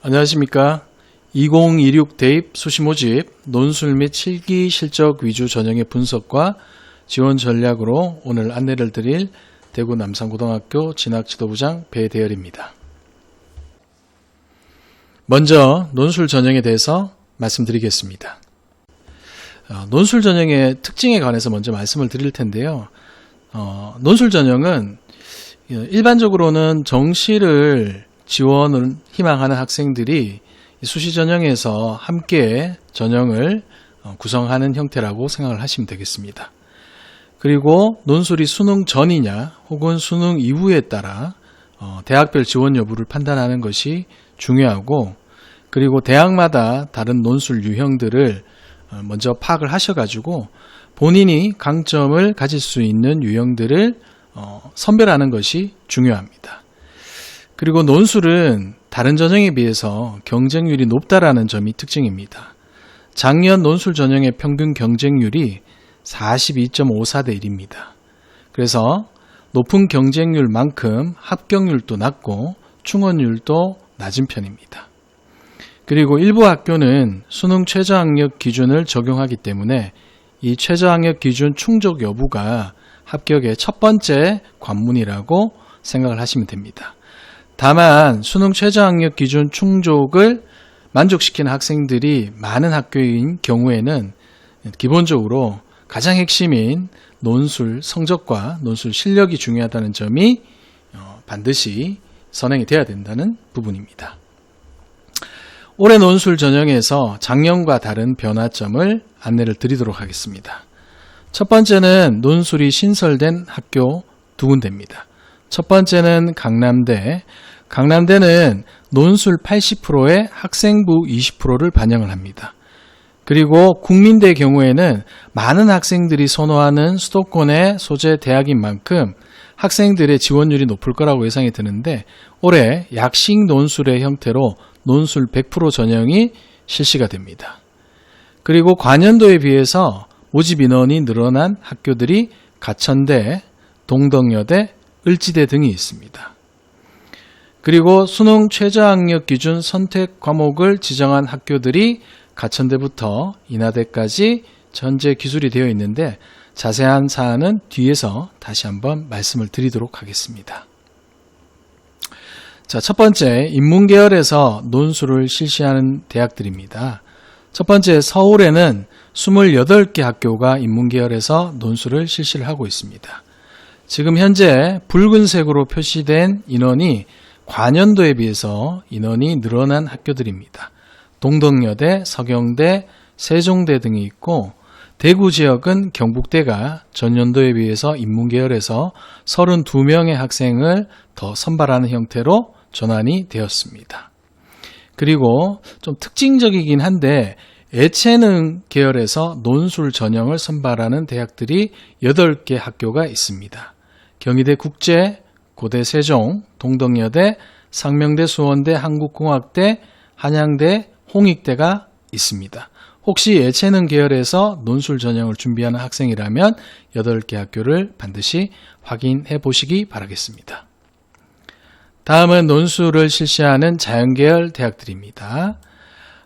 안녕하십니까. 2026 대입 수시 모집 논술 및 실기 실적 위주 전형의 분석과 지원 전략으로 오늘 안내를 드릴 대구 남산고등학교 진학지도부장 배대열입니다. 먼저 논술 전형에 대해서 말씀드리겠습니다. 논술 전형의 특징에 관해서 먼저 말씀을 드릴 텐데요. 논술 전형은 일반적으로는 정시를 지원을 희망하는 학생들이 수시 전형에서 함께 전형을 구성하는 형태라고 생각을 하시면 되겠습니다. 그리고 논술이 수능 전이냐 혹은 수능 이후에 따라 대학별 지원 여부를 판단하는 것이 중요하고, 그리고 대학마다 다른 논술 유형들을 먼저 파악을 하셔가지고 본인이 강점을 가질 수 있는 유형들을 선별하는 것이 중요합니다. 그리고 논술은 다른 전형에 비해서 경쟁률이 높다라는 점이 특징입니다. 작년 논술 전형의 평균 경쟁률이 42.54대 1입니다. 그래서 높은 경쟁률만큼 합격률도 낮고 충원율도 낮은 편입니다. 그리고 일부 학교는 수능 최저학력 기준을 적용하기 때문에 이 최저학력 기준 충족 여부가 합격의 첫 번째 관문이라고 생각을 하시면 됩니다. 다만 수능 최저학력 기준 충족을 만족시키는 학생들이 많은 학교인 경우에는 기본적으로 가장 핵심인 논술 성적과 논술 실력이 중요하다는 점이 반드시 선행이 되어야 된다는 부분입니다. 올해 논술 전형에서 작년과 다른 변화점을 안내를 드리도록 하겠습니다. 첫 번째는 논술이 신설된 학교 두 군데입니다. 첫 번째는 강남대. 강남대는 논술 80%에 학생부 20%를 반영을 합니다. 그리고 국민대의 경우에는 많은 학생들이 선호하는 수도권의 소재 대학인 만큼 학생들의 지원율이 높을 거라고 예상이 드는데, 올해 약식 논술의 형태로 논술 100% 전형이 실시가 됩니다. 그리고 관연도에 비해서 모집 인원이 늘어난 학교들이 가천대, 동덕여대, 을지대 등이 있습니다. 그리고 수능 최저학력 기준 선택 과목을 지정한 학교들이 가천대부터 인하대까지 전체 기술이 되어 있는데, 자세한 사안은 뒤에서 다시 한번 말씀을 드리도록 하겠습니다. 자, 첫 번째, 인문계열에서 논술을 실시하는 대학들입니다. 첫 번째, 서울에는 28개 학교가 인문계열에서 논술을 실시를 하고 있습니다. 지금 현재 붉은색으로 표시된 인원이 관연도에 비해서 인원이 늘어난 학교들입니다. 동덕여대, 서경대, 세종대 등이 있고, 대구 지역은 경북대가 전년도에 비해서 인문계열에서 32명의 학생을 더 선발하는 형태로 전환이 되었습니다. 그리고 좀 특징적이긴 한데, 예체능 계열에서 논술 전형을 선발하는 대학들이 8개 학교가 있습니다. 경희대 국제, 고대 세종, 동덕여대, 상명대 수원대, 한국공학대, 한양대, 홍익대가 있습니다. 혹시 예체능 계열에서 논술 전형을 준비하는 학생이라면 8개 학교를 반드시 확인해 보시기 바라겠습니다. 다음은 논술을 실시하는 자연계열 대학들입니다.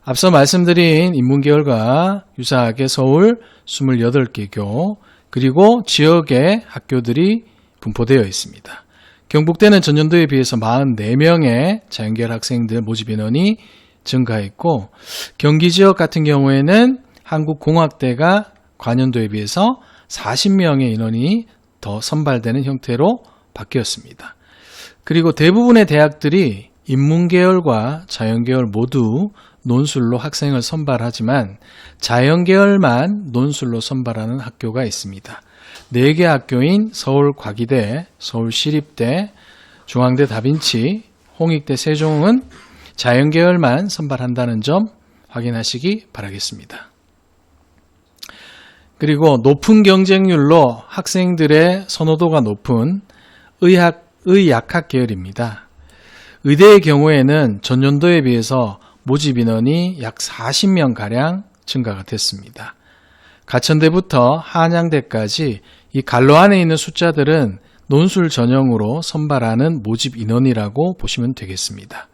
앞서 말씀드린 인문계열과 유사하게 서울 28개교, 그리고 지역의 학교들이 분포되어 있습니다. 경북대는 전년도에 비해서 44명의 자연계열 학생들 모집 인원이 증가했고, 경기 지역 같은 경우에는 한국공학대가 관연도에 비해서 40명의 인원이 더 선발되는 형태로 바뀌었습니다. 그리고 대부분의 대학들이 인문계열과 자연계열 모두 논술로 학생을 선발하지만 자연계열만 논술로 선발하는 학교가 있습니다. 4개 학교인 서울과기대, 서울시립대, 중앙대 다빈치, 홍익대 세종은 자연계열만 선발한다는 점 확인하시기 바라겠습니다. 그리고 높은 경쟁률로 학생들의 선호도가 높은 의약학 계열입니다. 의대의 경우에는 전년도에 비해서 모집 인원이 약 40명가량 증가가 됐습니다. 가천대부터 한양대까지 이 갈로 안에 있는 숫자들은 논술 전형으로 선발하는 모집 인원이라고 보시면 되겠습니다.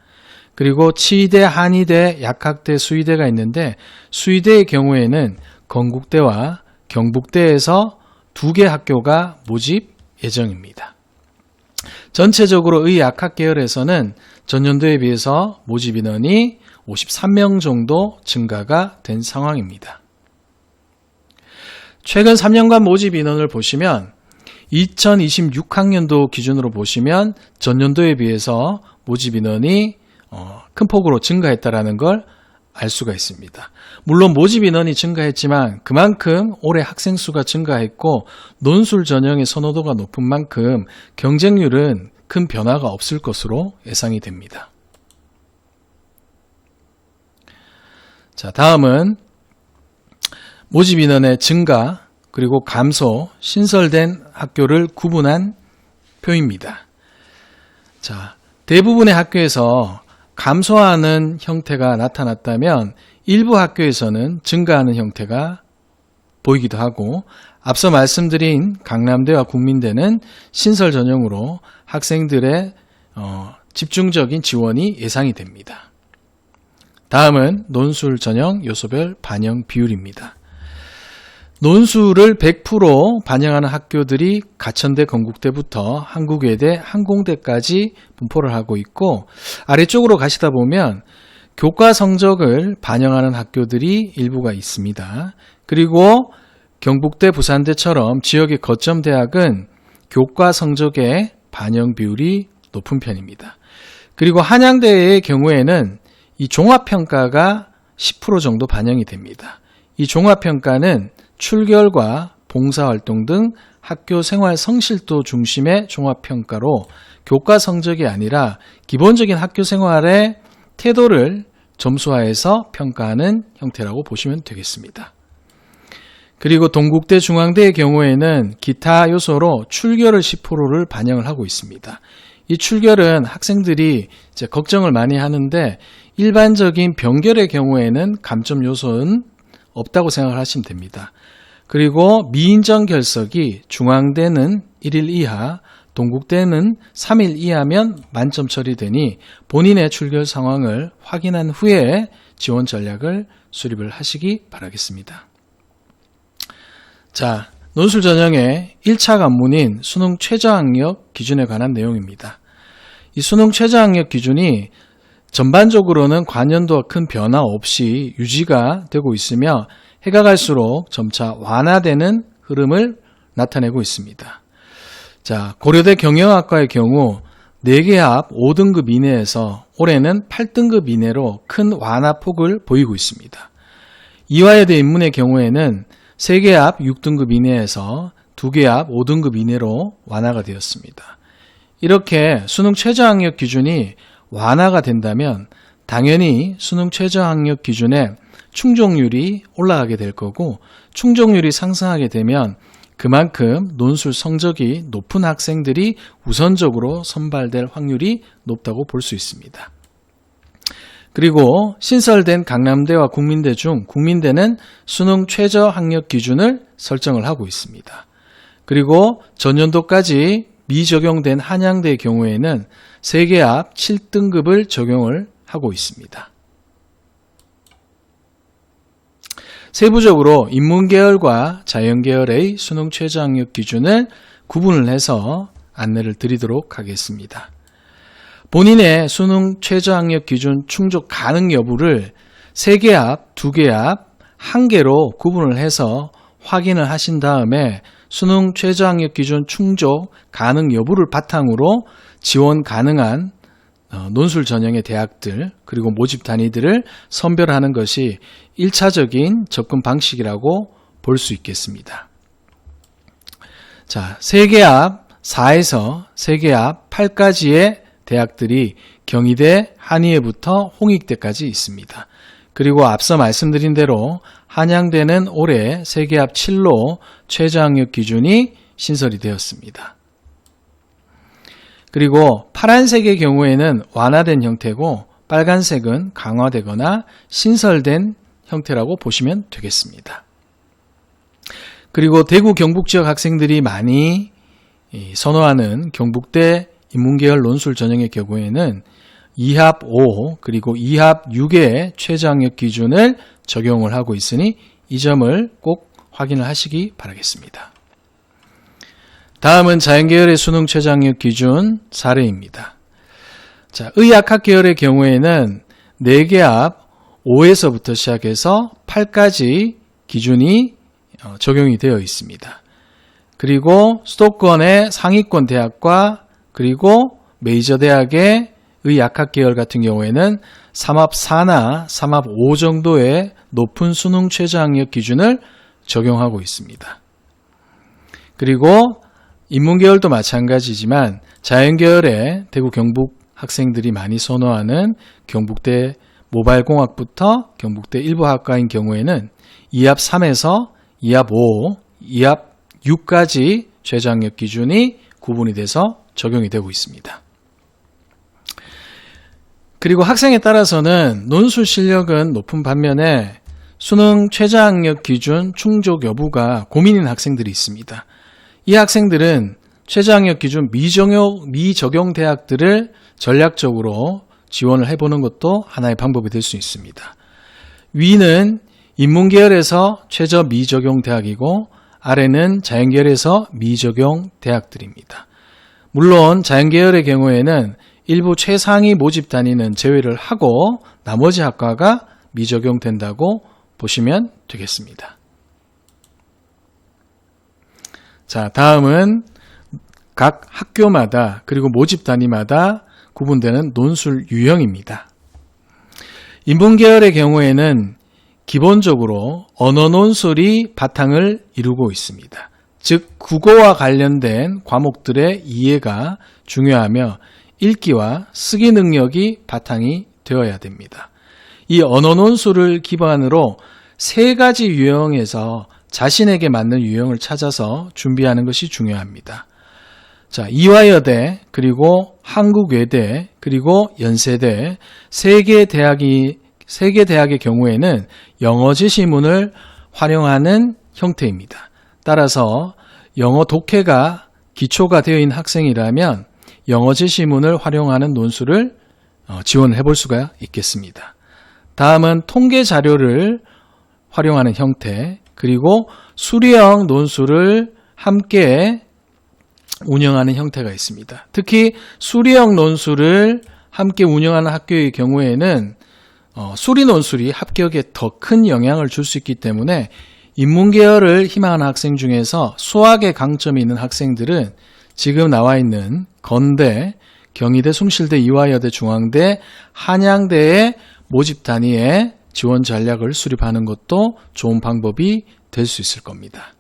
그리고 치의대, 한의대, 약학대, 수의대가 있는데 수의대의 경우에는 건국대와 경북대에서 2개 학교가 모집 예정입니다. 전체적으로 의약학 계열에서는 전년도에 비해서 모집 인원이 53명 정도 증가가 된 상황입니다. 최근 3년간 모집 인원을 보시면 2026학년도 기준으로 보시면 전년도에 비해서 모집 인원이 큰 폭으로 증가했다는 걸 알 수가 있습니다. 물론 모집 인원이 증가했지만 그만큼 올해 학생 수가 증가했고 논술 전형의 선호도가 높은 만큼 경쟁률은 큰 변화가 없을 것으로 예상이 됩니다. 자, 다음은 모집 인원의 증가 그리고 감소, 신설된 학교를 구분한 표입니다. 자, 대부분의 학교에서 감소하는 형태가 나타났다면 일부 학교에서는 증가하는 형태가 보이기도 하고 앞서 말씀드린 강남대와 국민대는 신설 전형으로 학생들의 집중적인 지원이 예상이 됩니다. 다음은 논술 전형 요소별 반영 비율입니다. 논술을 100% 반영하는 학교들이 가천대, 건국대부터 한국외대, 항공대까지 분포를 하고 있고 아래쪽으로 가시다 보면 교과 성적을 반영하는 학교들이 일부가 있습니다. 그리고 경북대, 부산대처럼 지역의 거점 대학은 교과 성적의 반영 비율이 높은 편입니다. 그리고 한양대의 경우에는 이 종합평가가 10% 정도 반영이 됩니다. 이 종합평가는 출결과 봉사활동 등 학교 생활 성실도 중심의 종합평가로 교과 성적이 아니라 기본적인 학교 생활의 태도를 점수화해서 평가하는 형태라고 보시면 되겠습니다. 그리고 동국대, 중앙대의 경우에는 기타 요소로 출결을 10%를 반영을 하고 있습니다. 이 출결은 학생들이 이제 걱정을 많이 하는데 일반적인 병결의 경우에는 감점 요소는 없다고 생각을 하시면 됩니다. 그리고 미인정 결석이 중앙대는 1일 이하, 동국대는 3일 이하면 만점 처리되니 본인의 출결 상황을 확인한 후에 지원 전략을 수립을 하시기 바라겠습니다. 자, 논술 전형의 1차 관문인 수능 최저학력 기준에 관한 내용입니다. 이 수능 최저학력 기준이 전반적으로는 관연도와 큰 변화 없이 유지가 되고 있으며 해가 갈수록 점차 완화되는 흐름을 나타내고 있습니다. 자, 고려대 경영학과의 경우 4개 합 5등급 이내에서 올해는 8등급 이내로 큰 완화폭을 보이고 있습니다. 이화여대 인문의 경우에는 3개 합 6등급 이내에서 2개 합 5등급 이내로 완화가 되었습니다. 이렇게 수능 최저학력 기준이 완화가 된다면 당연히 수능 최저학력 기준에 충족률이 올라가게 될 거고 충족률이 상승하게 되면 그만큼 논술 성적이 높은 학생들이 우선적으로 선발될 확률이 높다고 볼 수 있습니다. 그리고 신설된 강남대와 국민대 중 국민대는 수능 최저학력 기준을 설정을 하고 있습니다. 그리고 전년도까지 미적용된 한양대의 경우에는 3개 합 7등급을 적용을 하고 있습니다. 세부적으로 인문계열과 자연계열의 수능 최저학력 기준을 구분을 해서 안내를 드리도록 하겠습니다. 본인의 수능 최저학력 기준 충족 가능 여부를 3개 합, 2개 합, 1개로 구분을 해서 확인을 하신 다음에 수능 최저학력 기준 충족 가능 여부를 바탕으로 지원 가능한 논술 전형의 대학들 그리고 모집 단위들을 선별하는 것이 1차적인 접근 방식이라고 볼 수 있겠습니다. 자, 3개 합 4에서 3개 합 8까지의 대학들이 경희대, 한의회부터 홍익대까지 있습니다. 그리고 앞서 말씀드린 대로 한양대는 올해 3개 합 7로 최저학력 기준이 신설이 되었습니다. 그리고 파란색의 경우에는 완화된 형태고 빨간색은 강화되거나 신설된 형태라고 보시면 되겠습니다. 그리고 대구 경북 지역 학생들이 많이 선호하는 경북대 인문계열 논술 전형의 경우에는 2합 5 그리고 2합 6의 최저학력 기준을 적용을 하고 있으니 이 점을 꼭 확인을 하시기 바라겠습니다. 다음은 자연계열의 수능 최저학력 기준 사례입니다. 자, 의학학 계열의 경우에는 4개 합 5에서부터 시작해서 8까지 기준이 적용이 되어 있습니다. 그리고 수도권의 상위권 대학과 그리고 메이저 대학의 의학학 계열 같은 경우에는 3합 4나 3합 5 정도의 높은 수능 최저학력 기준을 적용하고 있습니다. 그리고 인문계열도 마찬가지지만 자연계열의 대구 경북 학생들이 많이 선호하는 경북대 모바일공학부터 경북대 일부 학과인 경우에는 2합 3에서 2합 5, 2합 6까지 최저학력 기준이 구분이 돼서 적용이 되고 있습니다. 그리고 학생에 따라서는 논술 실력은 높은 반면에 수능 최저학력 기준 충족 여부가 고민인 학생들이 있습니다. 이 학생들은 최저학력 기준 미적용 대학들을 전략적으로 지원을 해보는 것도 하나의 방법이 될 수 있습니다. 위는 인문계열에서 최저 미적용 대학이고 아래는 자연계열에서 미적용 대학들입니다. 물론 자연계열의 경우에는 일부 최상위 모집 단위는 제외를 하고 나머지 학과가 미적용된다고 보시면 되겠습니다. 자, 다음은 각 학교마다 그리고 모집 단위마다 구분되는 논술 유형입니다. 인문계열의 경우에는 기본적으로 언어 논술이 바탕을 이루고 있습니다. 즉 국어와 관련된 과목들의 이해가 중요하며 읽기와 쓰기 능력이 바탕이 되어야 됩니다. 이 언어 논술을 기반으로 3가지 유형에서 자신에게 맞는 유형을 찾아서 준비하는 것이 중요합니다. 자, 이화여대, 그리고 한국외대, 그리고 연세대 3개 대학의 경우에는 영어 제시문을 활용하는 형태입니다. 따라서 영어 독해가 기초가 되어 있는 학생이라면 영어 제시문을 활용하는 논술을 지원을 해볼 수가 있겠습니다. 다음은 통계 자료를 활용하는 형태, 그리고 수리형 논술을 함께 운영하는 형태가 있습니다. 특히 수리형 논술을 함께 운영하는 학교의 경우에는 수리 논술이 합격에 더 큰 영향을 줄 수 있기 때문에 인문계열을 희망하는 학생 중에서 수학에 강점이 있는 학생들은 지금 나와 있는 건대, 경희대, 숭실대, 이화여대, 중앙대, 한양대의 모집 단위의 지원 전략을 수립하는 것도 좋은 방법이 될 수 있을 겁니다.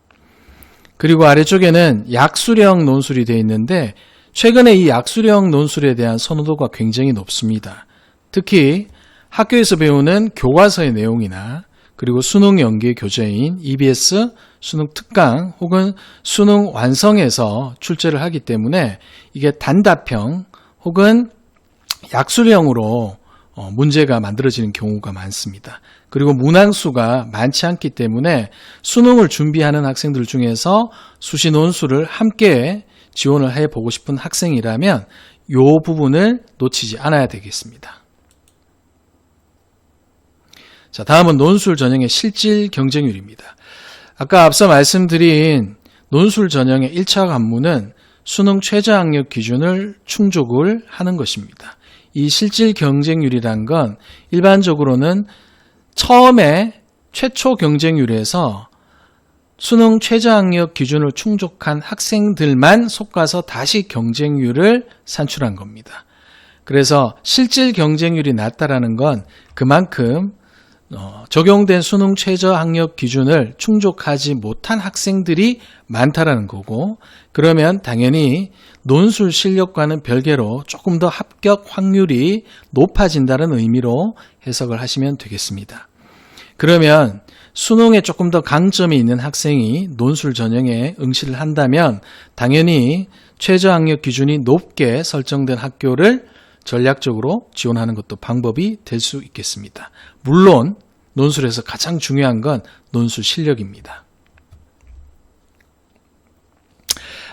그리고 아래쪽에는 약수령 논술이 되어 있는데 최근에 이 약수령 논술에 대한 선호도가 굉장히 높습니다. 특히 학교에서 배우는 교과서의 내용이나 그리고 수능 연계 교재인 EBS, 수능 특강 혹은 수능 완성에서 출제를 하기 때문에 이게 단답형 혹은 약수령으로 문제가 만들어지는 경우가 많습니다. 그리고 문항수가 많지 않기 때문에 수능을 준비하는 학생들 중에서 수시 논술을 함께 지원을 해보고 싶은 학생이라면 이 부분을 놓치지 않아야 되겠습니다. 자, 다음은 논술 전형의 실질 경쟁률입니다. 아까 앞서 말씀드린 논술 전형의 1차 관문은 수능 최저학력 기준을 충족을 하는 것입니다. 이 실질 경쟁률이란 건 일반적으로는 처음에 최초 경쟁률에서 수능 최저학력 기준을 충족한 학생들만 속아서 다시 경쟁률을 산출한 겁니다. 그래서 실질 경쟁률이 낮다라는 건 그만큼 적용된 수능 최저학력 기준을 충족하지 못한 학생들이 많다라는 거고, 그러면 당연히 논술 실력과는 별개로 조금 더 합격 확률이 높아진다는 의미로 해석을 하시면 되겠습니다. 그러면 수능에 조금 더 강점이 있는 학생이 논술 전형에 응시를 한다면 당연히 최저학력 기준이 높게 설정된 학교를 전략적으로 지원하는 것도 방법이 될 수 있겠습니다. 물론 논술에서 가장 중요한 건 논술 실력입니다.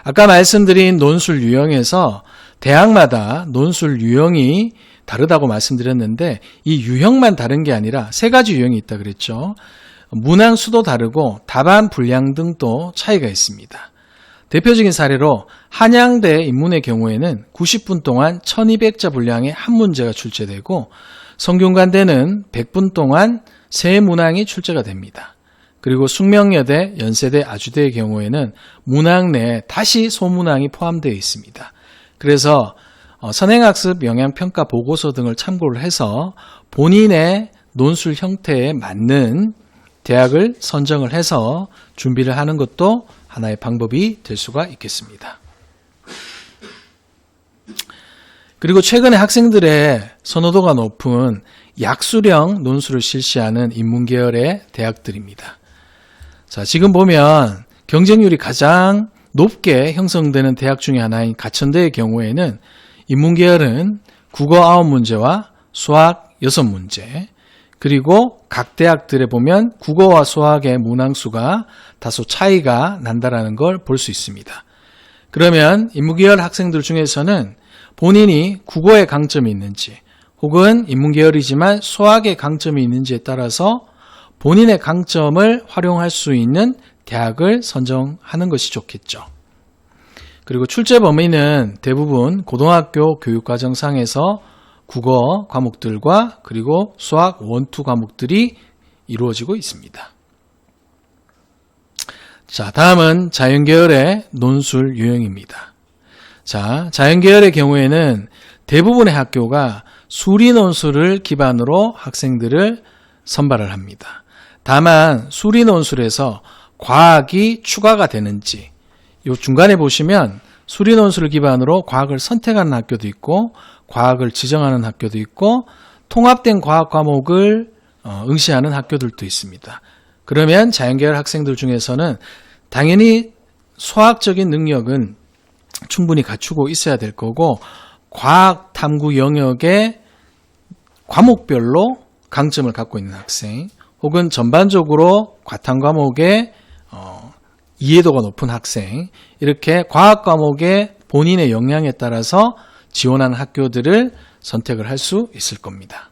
아까 말씀드린 논술 유형에서 대학마다 논술 유형이 다르다고 말씀드렸는데 이 유형만 다른 게 아니라 세 가지 유형이 있다 그랬죠. 문항 수도 다르고 답안 분량 등도 차이가 있습니다. 대표적인 사례로 한양대 인문의 경우에는 90분 동안 1200자 분량의 한 문제가 출제되고 성균관대는 100분 동안 세 문항이 출제가 됩니다. 그리고 숙명여대, 연세대, 아주대의 경우에는 문항 내에 다시 소문항이 포함되어 있습니다. 그래서 선행학습 영향평가 보고서 등을 참고를 해서 본인의 논술 형태에 맞는 대학을 선정을 해서 준비를 하는 것도 하나의 방법이 될 수가 있겠습니다. 그리고 최근에 학생들의 선호도가 높은 약수령 논술을 실시하는 인문계열의 대학들입니다. 자, 지금 보면 경쟁률이 가장 높게 형성되는 대학 중에 하나인 가천대의 경우에는 인문계열은 국어 9문제와 수학 6문제, 그리고 각 대학들에 보면 국어와 수학의 문항수가 다소 차이가 난다라는 걸 볼 수 있습니다. 그러면 인문계열 학생들 중에서는 본인이 국어에 강점이 있는지 혹은 인문계열이지만 수학에 강점이 있는지에 따라서 본인의 강점을 활용할 수 있는 대학을 선정하는 것이 좋겠죠. 그리고 출제 범위는 대부분 고등학교 교육과정상에서 국어 과목들과 그리고 수학 1, 2 과목들이 이루어지고 있습니다. 자, 다음은 자연계열의 논술 유형입니다. 자, 자연계열의 경우에는 대부분의 학교가 수리 논술을 기반으로 학생들을 선발을 합니다. 다만 수리 논술에서 과학이 추가가 되는지 요 중간에 보시면 수리 논술을 기반으로 과학을 선택하는 학교도 있고 과학을 지정하는 학교도 있고 통합된 과학 과목을 응시하는 학교들도 있습니다. 그러면 자연계열 학생들 중에서는 당연히 수학적인 능력은 충분히 갖추고 있어야 될 거고 과학 탐구 영역의 과목별로 강점을 갖고 있는 학생 혹은 전반적으로 과탐 과목에 이해도가 높은 학생 이렇게 과학 과목의 본인의 역량에 따라서 지원하는 학교들을 선택을 할 수 있을 겁니다.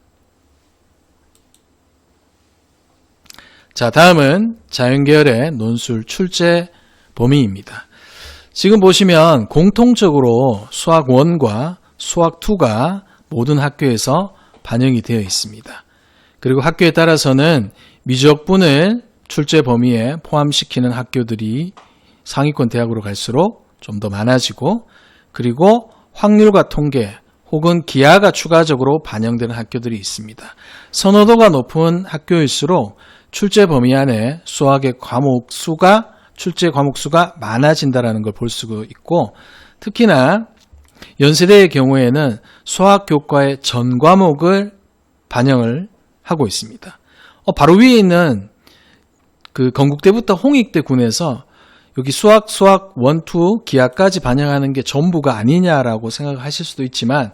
자, 다음은 자연계열의 논술 출제 범위입니다. 지금 보시면 공통적으로 수학 1과 수학 2가 모든 학교에서 반영이 되어 있습니다. 그리고 학교에 따라서는 미적분을 출제 범위에 포함시키는 학교들이 상위권 대학으로 갈수록 좀 더 많아지고 그리고 확률과 통계 혹은 기하가 추가적으로 반영되는 학교들이 있습니다. 선호도가 높은 학교일수록 출제 범위 안에 수학의 과목 수가 출제 과목 수가 많아진다는 걸 볼 수가 있고 특히나 연세대의 경우에는 수학 교과의 전 과목을 반영을 하고 있습니다. 바로 위에 있는 그 건국대부터 홍익대 군에서 여기 수학 1, 2 기하까지 반영하는 게 전부가 아니냐라고 생각하실 수도 있지만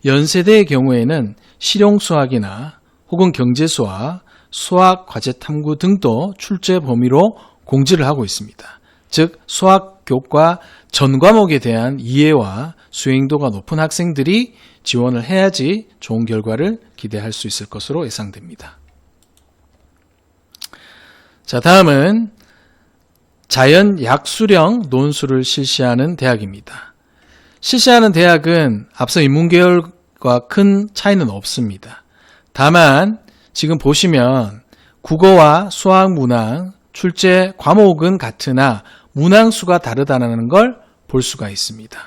연세대의 경우에는 실용수학이나 혹은 경제수학, 수학 과제 탐구 등도 출제 범위로 공지를 하고 있습니다. 즉 수학 교과 전 과목에 대한 이해와 수행도가 높은 학생들이 지원을 해야지 좋은 결과를 기대할 수 있을 것으로 예상됩니다. 자, 다음은 자연 약수령 논술을 실시하는 대학입니다. 실시하는 대학은 앞서 인문계열과 큰 차이는 없습니다. 다만 지금 보시면 국어와 수학 문항 출제 과목은 같으나 문항 수가 다르다는 걸 볼 수가 있습니다.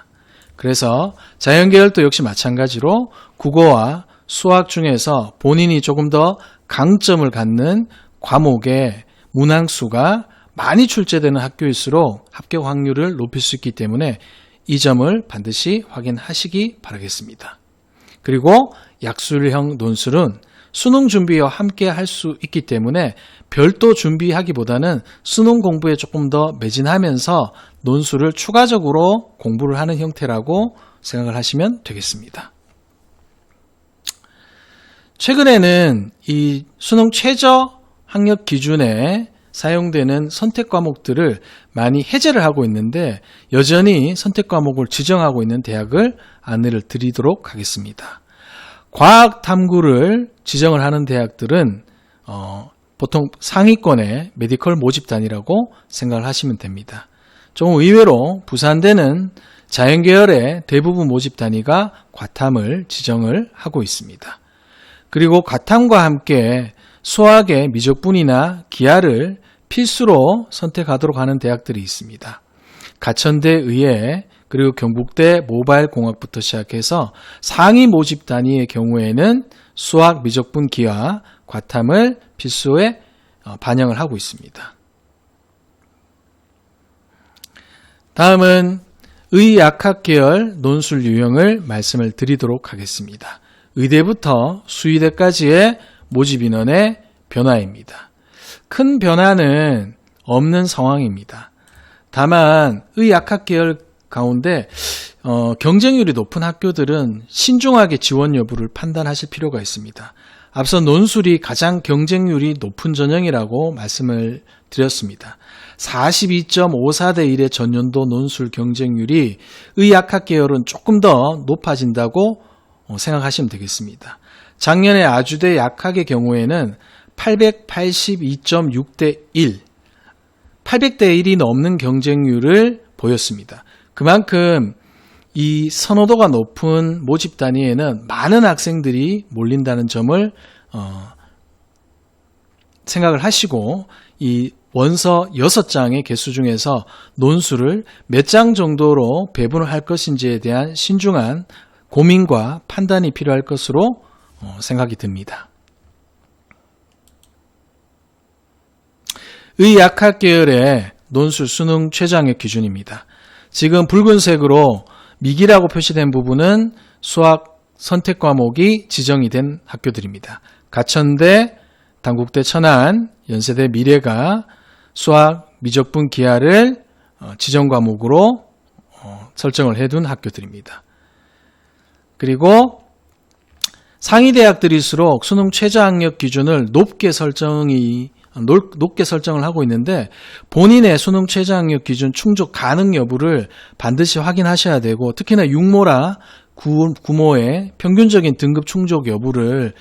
그래서 자연계열도 역시 마찬가지로 국어와 수학 중에서 본인이 조금 더 강점을 갖는 과목의 문항 수가 많이 출제되는 학교일수록 합격 확률을 높일 수 있기 때문에 이 점을 반드시 확인하시기 바라겠습니다. 그리고 약술형 논술은 수능 준비와 함께 할 수 있기 때문에 별도 준비하기보다는 수능 공부에 조금 더 매진하면서 논술을 추가적으로 공부를 하는 형태라고 생각을 하시면 되겠습니다. 최근에는 이 수능 최저 학력 기준에 사용되는 선택 과목들을 많이 해제를 하고 있는데 여전히 선택 과목을 지정하고 있는 대학을 안내를 드리도록 하겠습니다. 과학 탐구를 지정을 하는 대학들은 보통 상위권의 메디컬 모집단이라고 생각을 하시면 됩니다. 좀 의외로 부산대는 자연계열의 대부분 모집단위가 과탐을 지정을 하고 있습니다. 그리고 과탐과 함께 수학의 미적분이나 기하를 필수로 선택하도록 하는 대학들이 있습니다. 가천대 의예, 그리고 경북대 모바일공학부터 시작해서 상위 모집 단위의 경우에는 수학, 미적분, 기하, 과탐을 필수에 반영을 하고 있습니다. 다음은 의약학 계열 논술 유형을 말씀을 드리도록 하겠습니다. 의대부터 수의대까지의 모집 인원의 변화입니다. 큰 변화는 없는 상황입니다. 다만 의학학 계열 가운데 경쟁률이 높은 학교들은 신중하게 지원 여부를 판단하실 필요가 있습니다. 앞서 논술이 가장 경쟁률이 높은 전형이라고 말씀을 드렸습니다. 42.54대 1의 전년도 논술 경쟁률이 의학학 계열은 조금 더 높아진다고 생각하시면 되겠습니다. 작년에 아주대 약학의 경우에는 882.6대 1, 800대 1이 넘는 경쟁률을 보였습니다. 그만큼 이 선호도가 높은 모집 단위에는 많은 학생들이 몰린다는 점을 생각을 하시고 이 원서 6장의 개수 중에서 논술을 몇 장 정도로 배분을 할 것인지에 대한 신중한 고민과 판단이 필요할 것으로 생각이 듭니다. 의학학 계열의 논술 수능 최저학력 기준입니다. 지금 붉은색으로 미기라고 표시된 부분은 수학 선택 과목이 지정이 된 학교들입니다. 가천대, 단국대 천안, 연세대 미래가 수학, 미적분, 기하를 지정 과목으로 설정을 해둔 학교들입니다. 그리고 상위 대학들일수록 수능 최저학력 기준을 높게 설정을 하고 있는데 본인의 수능 최저학력 기준 충족 가능 여부를 반드시 확인하셔야 되고 특히나 육모라 구모의 평균적인 등급 충족 여부를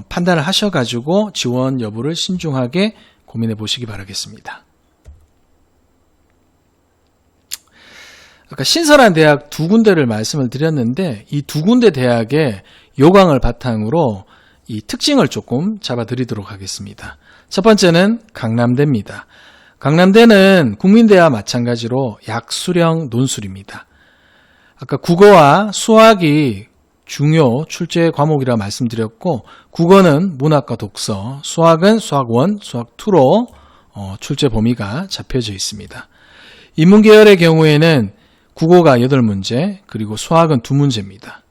판단을 하셔가지고 지원 여부를 신중하게 고민해 보시기 바라겠습니다. 아까 신설한 대학 두 군데를 말씀을 드렸는데 이 두 군데 대학의 요강을 바탕으로 이 특징을 조금 잡아드리도록 하겠습니다. 첫 번째는 강남대입니다. 강남대는 국민대와 마찬가지로 약수령 논술입니다. 아까 국어와 수학이 중요 출제 과목이라 말씀드렸고 국어는 문학과 독서, 수학은 수학 1, 수학 2로 출제 범위가 잡혀져 있습니다. 인문계열의 경우에는 국어가 8문제, 그리고 수학은 2문제입니다.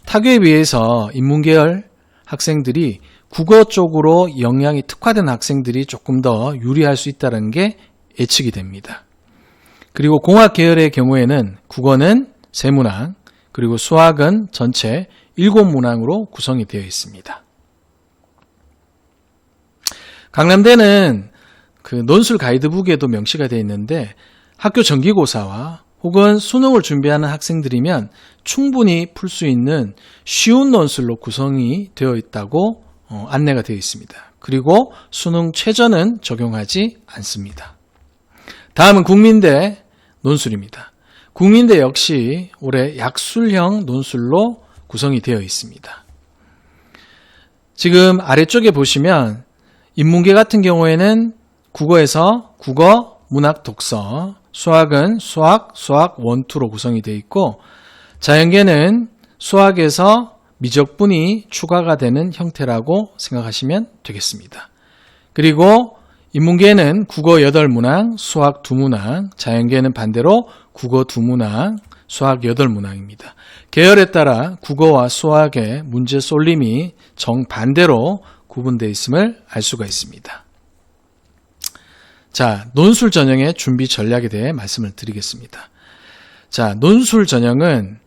타교에 비해서 인문계열 학생들이 국어 쪽으로 역량이 특화된 학생들이 조금 더 유리할 수 있다는 게 예측이 됩니다. 그리고 공학계열의 경우에는 국어는 3문항, 그리고 수학은 전체 7문항으로 구성이 되어 있습니다. 강남대는 그 논술 가이드북에도 명시가 되어 있는데 학교 정기고사와 혹은 수능을 준비하는 학생들이면 충분히 풀 수 있는 쉬운 논술로 구성이 되어 있다고 안내가 되어 있습니다. 그리고 수능 최저는 적용하지 않습니다. 다음은 국민대 논술입니다. 국민대 역시 올해 약술형 논술로 구성이 되어 있습니다. 지금 아래쪽에 보시면 인문계 같은 경우에는 국어에서 국어, 문학, 독서, 수학은 수학 1, 2로 구성이 되어 있고 자연계는 수학에서 미적분이 추가가 되는 형태라고 생각하시면 되겠습니다. 그리고 인문계는 국어 8문항, 수학 2문항, 자연계는 반대로 국어 2문항, 수학 8문항입니다. 계열에 따라 국어와 수학의 문제 쏠림이 정반대로 구분되어 있음을 알 수가 있습니다. 자, 논술 전형의 준비 전략에 대해 말씀을 드리겠습니다. 자, 논술 전형은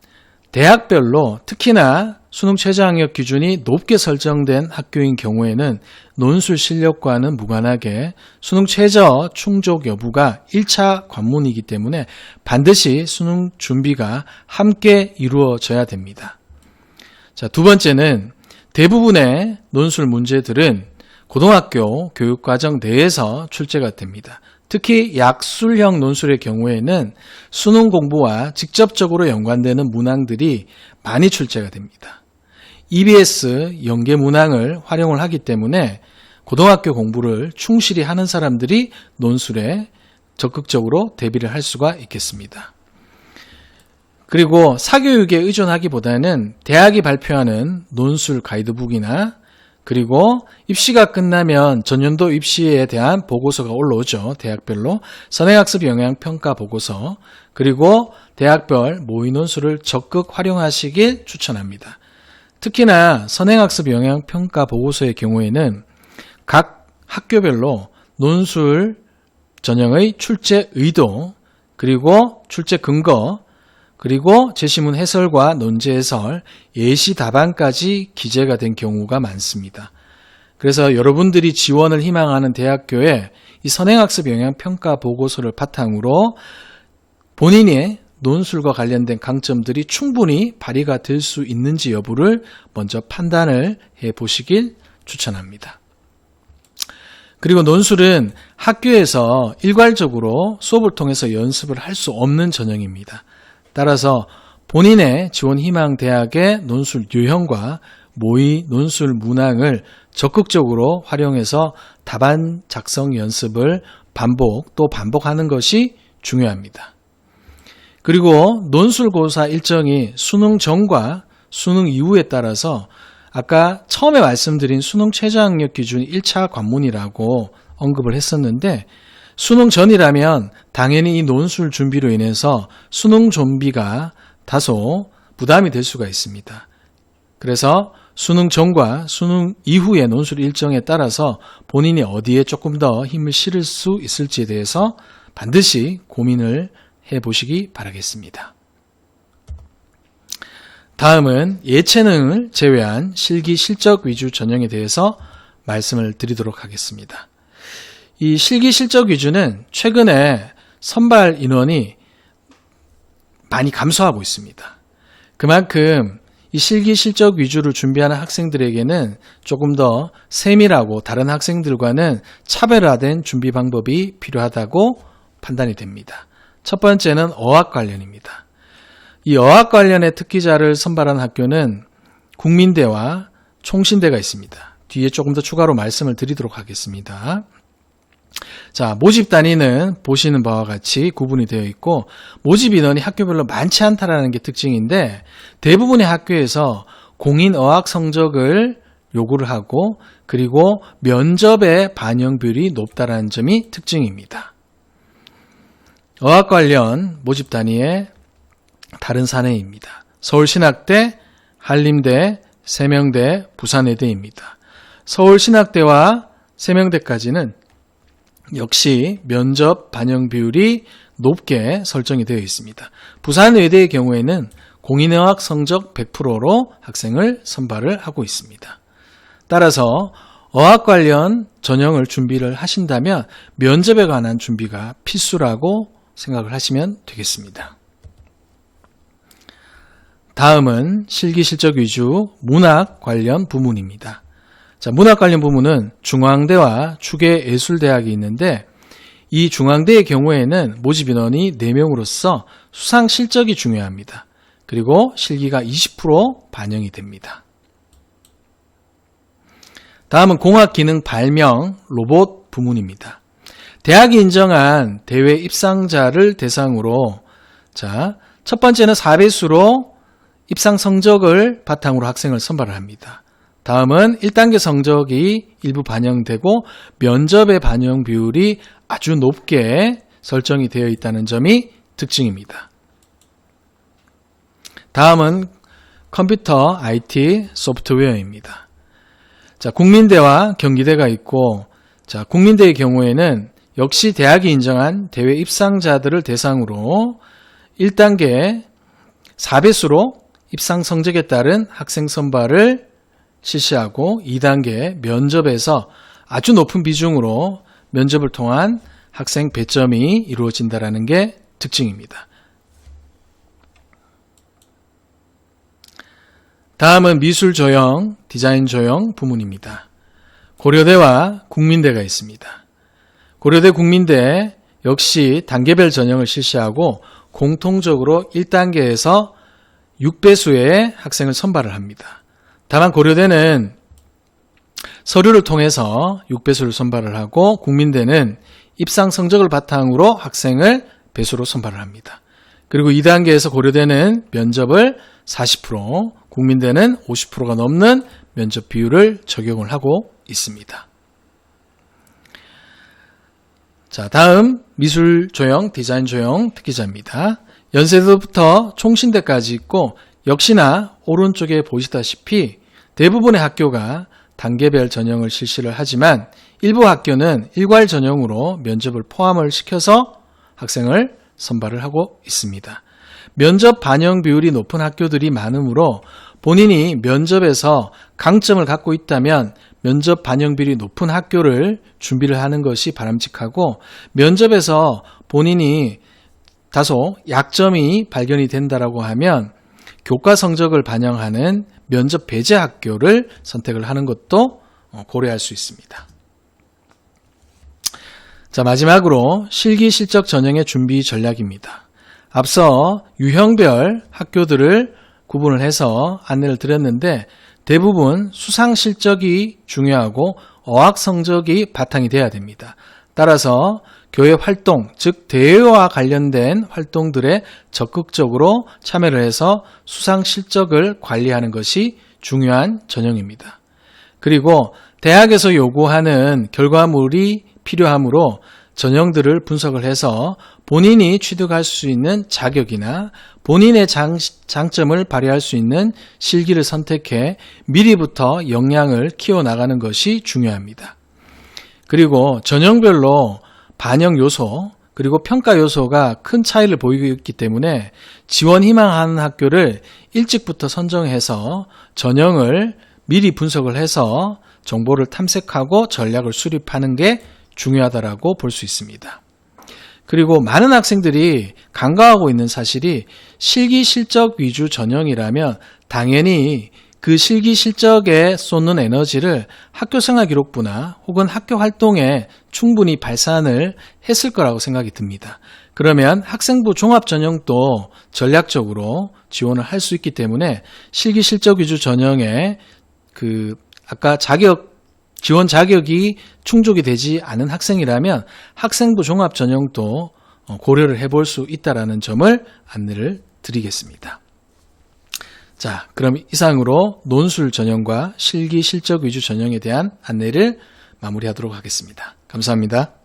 대학별로 특히나 수능 최저학력 기준이 높게 설정된 학교인 경우에는 논술 실력과는 무관하게 수능 최저 충족 여부가 1차 관문이기 때문에 반드시 수능 준비가 함께 이루어져야 됩니다. 자, 두 번째는 대부분의 논술 문제들은 고등학교 교육과정 내에서 출제가 됩니다. 특히 약술형 논술의 경우에는 수능 공부와 직접적으로 연관되는 문항들이 많이 출제가 됩니다. EBS 연계 문항을 활용을 하기 때문에 고등학교 공부를 충실히 하는 사람들이 논술에 적극적으로 대비를 할 수가 있겠습니다. 그리고 사교육에 의존하기보다는 대학이 발표하는 논술 가이드북이나 그리고 입시가 끝나면 전년도 입시에 대한 보고서가 올라오죠. 대학별로 선행학습 영향평가 보고서 그리고 대학별 모의 논술을 적극 활용하시길 추천합니다. 특히나 선행학습 영향평가 보고서의 경우에는 각 학교별로 논술 전형의 출제 의도 그리고 출제 근거 그리고 제시문 해설과 논제 해설, 예시 답안까지 기재가 된 경우가 많습니다. 그래서 여러분들이 지원을 희망하는 대학교에 이 선행학습 영향평가 보고서를 바탕으로 본인의 논술과 관련된 강점들이 충분히 발휘가 될 수 있는지 여부를 먼저 판단을 해보시길 추천합니다. 그리고 논술은 학교에서 일괄적으로 수업을 통해서 연습을 할 수 없는 전형입니다. 따라서 본인의 지원 희망 대학의 논술 유형과 모의 논술 문항을 적극적으로 활용해서 답안 작성 연습을 반복하는 것이 중요합니다. 그리고 논술고사 일정이 수능 전과 수능 이후에 따라서 아까 처음에 말씀드린 수능 최저학력 기준 1차 관문이라고 언급을 했었는데 수능 전이라면 당연히 이 논술 준비로 인해서 수능 준비가 다소 부담이 될 수가 있습니다. 그래서 수능 전과 수능 이후의 논술 일정에 따라서 본인이 어디에 조금 더 힘을 실을 수 있을지에 대해서 반드시 고민을 해보시기 바라겠습니다. 다음은 예체능을 제외한 실기 실적 위주 전형에 대해서 말씀을 드리도록 하겠습니다. 이 실기 실적 위주는 최근에 선발 인원이 많이 감소하고 있습니다. 그만큼 이 실기 실적 위주를 준비하는 학생들에게는 조금 더 세밀하고 다른 학생들과는 차별화된 준비 방법이 필요하다고 판단이 됩니다. 첫 번째는 어학 관련입니다. 이 어학 관련의 특기자를 선발한 학교는 국민대와 총신대가 있습니다. 뒤에 조금 더 추가로 말씀을 드리도록 하겠습니다. 자, 모집 단위는 보시는 바와 같이 구분이 되어 있고 모집 인원이 학교별로 많지 않다라는 게 특징인데 대부분의 학교에서 공인 어학 성적을 요구를 하고 그리고 면접의 반영 비율이 높다라는 점이 특징입니다. 어학 관련 모집 단위의 다른 사례입니다. 서울신학대, 한림대, 세명대, 부산예대입니다. 서울신학대와 세명대까지는 역시 면접 반영 비율이 높게 설정이 되어 있습니다. 부산의대의 경우에는 공인어학 성적 100%로 학생을 선발을 하고 있습니다. 따라서 어학 관련 전형을 준비를 하신다면 면접에 관한 준비가 필수라고 생각을 하시면 되겠습니다. 다음은 실기 실적 위주 문학 관련 부문입니다. 자, 문학 관련 부문은 중앙대와 추계예술대학이 있는데 이 중앙대의 경우에는 모집 인원이 4명으로서 수상 실적이 중요합니다. 그리고 실기가 20% 반영이 됩니다. 다음은 공학기능 발명 로봇 부문입니다. 대학이 인정한 대외 입상자를 대상으로 자, 첫 번째는 4배수로 입상 성적을 바탕으로 학생을 선발을 합니다. 다음은 1단계 성적이 일부 반영되고 면접의 반영 비율이 아주 높게 설정이 되어 있다는 점이 특징입니다. 다음은 컴퓨터 IT 소프트웨어입니다. 자, 국민대와 경기대가 있고 자, 국민대의 경우에는 역시 대학이 인정한 대외 입상자들을 대상으로 1단계 4배수로 입상 성적에 따른 학생 선발을 실시하고 2단계 면접에서 아주 높은 비중으로 면접을 통한 학생 배점이 이루어진다는 게 특징입니다. 다음은 미술 조형, 디자인 조형 부문입니다. 고려대와 국민대가 있습니다. 고려대, 국민대 역시 단계별 전형을 실시하고 공통적으로 1단계에서 6배수의 학생을 선발을 합니다. 다만 고려대는 서류를 통해서 6배수를 선발을 하고 국민대는 입상 성적을 바탕으로 학생을 배수로 선발을 합니다. 그리고 2단계에서 고려대는 면접을 40%, 국민대는 50%가 넘는 면접 비율을 적용을 하고 있습니다. 자, 다음 미술 조형, 디자인 조형 특기자입니다. 연세대부터 총신대까지 있고 역시나 오른쪽에 보시다시피 대부분의 학교가 단계별 전형을 실시를 하지만 일부 학교는 일괄 전형으로 면접을 포함을 시켜서 학생을 선발을 하고 있습니다. 면접 반영 비율이 높은 학교들이 많으므로 본인이 면접에서 강점을 갖고 있다면 면접 반영 비율이 높은 학교를 준비를 하는 것이 바람직하고, 면접에서 본인이 다소 약점이 발견이 된다라고 하면 교과 성적을 반영하는 면접 배제 학교를 선택을 하는 것도 고려할 수 있습니다. 자, 마지막으로 실기 실적 전형의 준비 전략입니다. 앞서 유형별 학교들을 구분을 해서 안내를 드렸는데 대부분 수상 실적이 중요하고 어학 성적이 바탕이 돼야 됩니다. 따라서 교회 활동, 즉 대회와 관련된 활동들에 적극적으로 참여를 해서 수상 실적을 관리하는 것이 중요한 전형입니다. 그리고 대학에서 요구하는 결과물이 필요하므로 전형들을 분석을 해서 본인이 취득할 수 있는 자격이나 본인의 장점을 발휘할 수 있는 실기를 선택해 미리부터 역량을 키워나가는 것이 중요합니다. 그리고 전형별로 반영 요소 그리고 평가 요소가 큰 차이를 보이고 있기 때문에 지원 희망하는 학교를 일찍부터 선정해서 전형을 미리 분석을 해서 정보를 탐색하고 전략을 수립하는 게 중요하다고 볼 수 있습니다. 그리고 많은 학생들이 간과하고 있는 사실이 실기 실적 위주 전형이라면 당연히 그 실기 실적에 쏟는 에너지를 학교생활 기록부나 혹은 학교 활동에 충분히 발산을 했을 거라고 생각이 듭니다. 그러면 학생부 종합 전형도 전략적으로 지원을 할 수 있기 때문에 실기 실적 위주 전형에 아까 지원 자격이 충족이 되지 않은 학생이라면 학생부 종합 전형도 고려를 해볼 수 있다는 점을 안내를 드리겠습니다. 자, 그럼 이상으로 논술 전형과 실기 실적 위주 전형에 대한 안내를 마무리하도록 하겠습니다. 감사합니다.